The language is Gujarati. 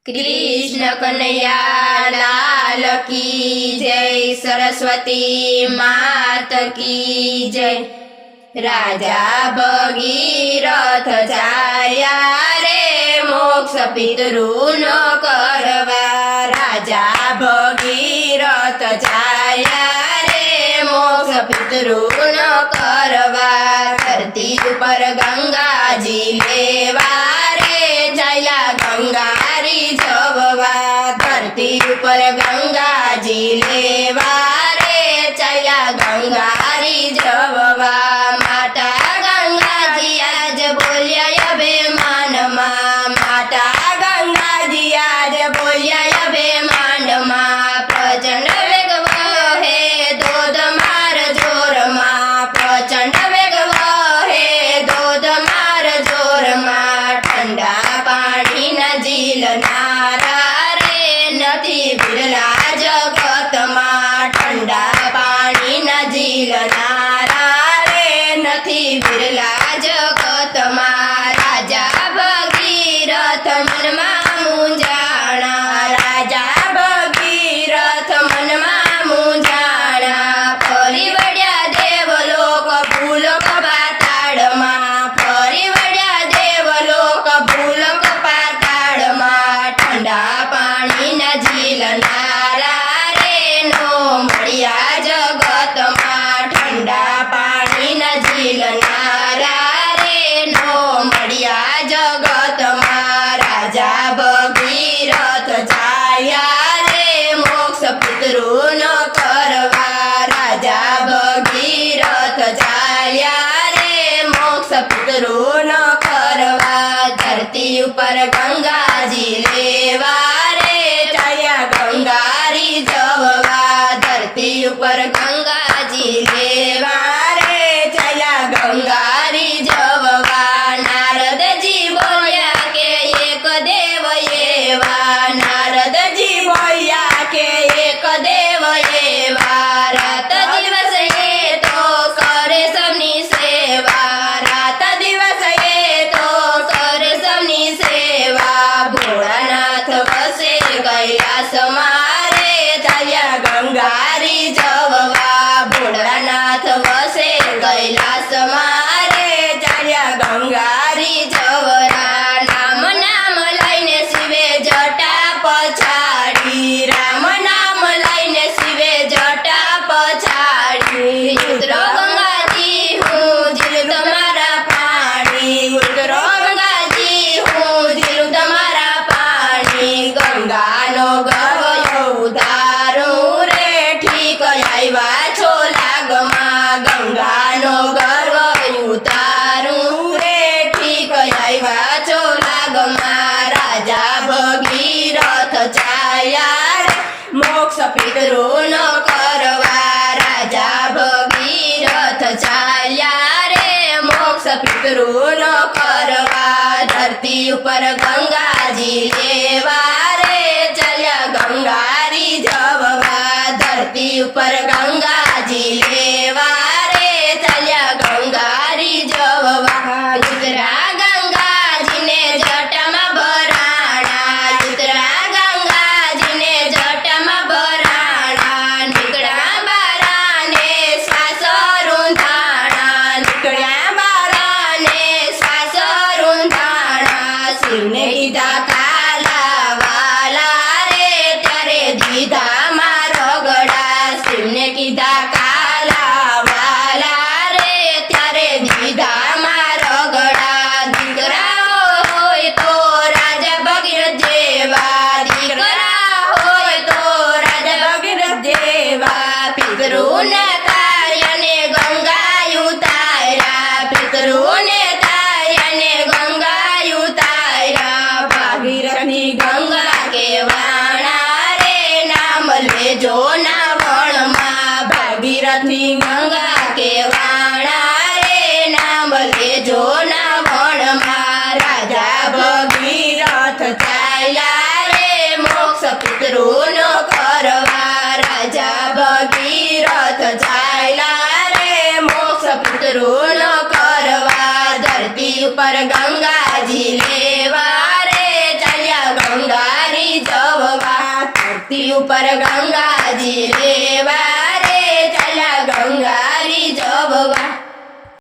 कृष्ण कन्हैया लाल की जय, सरस्वती मात की जय। राजा भगीरथ जाया रे मोक्ष पितृनो करवा। राजा भगीरथ जाया रे मोक्ष पितृनो करवा। धरती पर गंगाजी लेवा रे जाया गंगारी जववा। धरती पर गंगाजी लेवा रे जाया गंगारी जववा। माता गंगाजी आज बोल्या अभिमानमा। माता गंगाजी आज बोल्या अभिमानमा। प्रचंड वेग वहे धोध मार जोरमा। प्रचंड वेग वहे धोध मार जोरमा। ठंडा पाणी न झीलनारा रे નથી બિરલા જગતમાં। ठंडा पाणी न झीलनारा रे નથી બિરલા જગતમાં। રાજા ભગીરથ મનમાં મૂંઝાણા। રાજા ભગીરથ મનમાં મૂંઝાણા। ફરી વળ્યા દેવલોક ભૂલોક પાતાળમાં। ફરી વળ્યા દેવલોક ભૂલોક પાતાળમાં। ठंडा पाणी न झीलनारा रे नो મળ્યા જગતમાં। ठंडा पाणी न झीलनारा रे नो મળ્યા જગતમાં। राजा भगीरथ जाया रे मोक्ष पितृनो करवा। राजा भगीरथ जाया रे मोक्ष पितृनो करवा। धरती पर गंगाजी लेवा रे जाया गंगारी जववा। धरती पर गंगाजी लेवा रे जाया गंगारी जववा। नारदजी बोल्या के एक देव येवा। नारदजी बोल्या के एक देव येवा। रात दिवस ये तो करे सबनी सेवा। रात दिवस ये तो करे सबनी सेवा। भोळानाथ वसे कैलास मारे जाया गंगारी जववा। भोळानाथ वसे कैलास मारे जाया गंगारी जवरा। नाम नाम लઈને શિવે જટા પછાડી। રામ નામ લઈને શિવે જટા પછાડી। ઉતરો ગંગાજી હું ઝીલું તમારા પાણી। ઉતરો ગંગાજી હું ઝીલું તમારા પાણી। ગંગાનો ગર્વ ઉધારું રે ઠીક આવ્યા છો લાગમાં। ગંગાનો ગર્વ ઉતારું રે ઠીક આવ્યા છો લાગમાં। રાજા ભગીરથ જાયા રે મોક્ષ પિતૃનો કરવા। રાજા ભગીરથ ચાલ્યા રે મોક્ષ પિતૃનો કરવા। ધરતી ઉપર ગંગાજી લેવા રે ચાલ્યા ગંગારી જવવા। ધરતી ઉપર ગંગાજી લેવા રે ચાલ્યા ગંગારી જવવા। ઉતરા ગંગાજીને જટામાં ભરાણા। ઉતરા ગંગાજીને જટામાં ભરાણા। નીકળ્યા બારાને શ્વાસ રૂંધાણા। નીકળ્યા બારાને શ્વાસ રૂંધાણા। શિવને કીધા કાલા વાલા રે ત્યારે દીધા મારો ગળા। શિવને કીધા કાલા વાલા રે ત્યારે દીધા મારો ગળા। દીકરા હોય તો રાજા ભગીરથ જેવા। દીકરા હોય તો રાજા ભગીરથ જેવા। પિતૃને તાર્યાને ગંગાયું તાર્યા। પિતૃને તાર્યાને ગંગાયું તાર્યા। ભાગીરથની ગંગા કેવાણા રે નામ લેજો ના વણમાં। ભાગીરથની ગંગા કેવાણા રે નામ લેજો ના વણમાં। રાજા ભગીરથ ચાલ્યા રે મોક્ષ પિતૃનો કરવા। રાજા ભગીરથ ચાલ્યા રે મોક્ષ પિતૃનો કરવા। ધરતી ઉપર ગંગાજી લેવા રે ચાલ્યા ગંગારી આરતી ઉપર ગંગાજી રે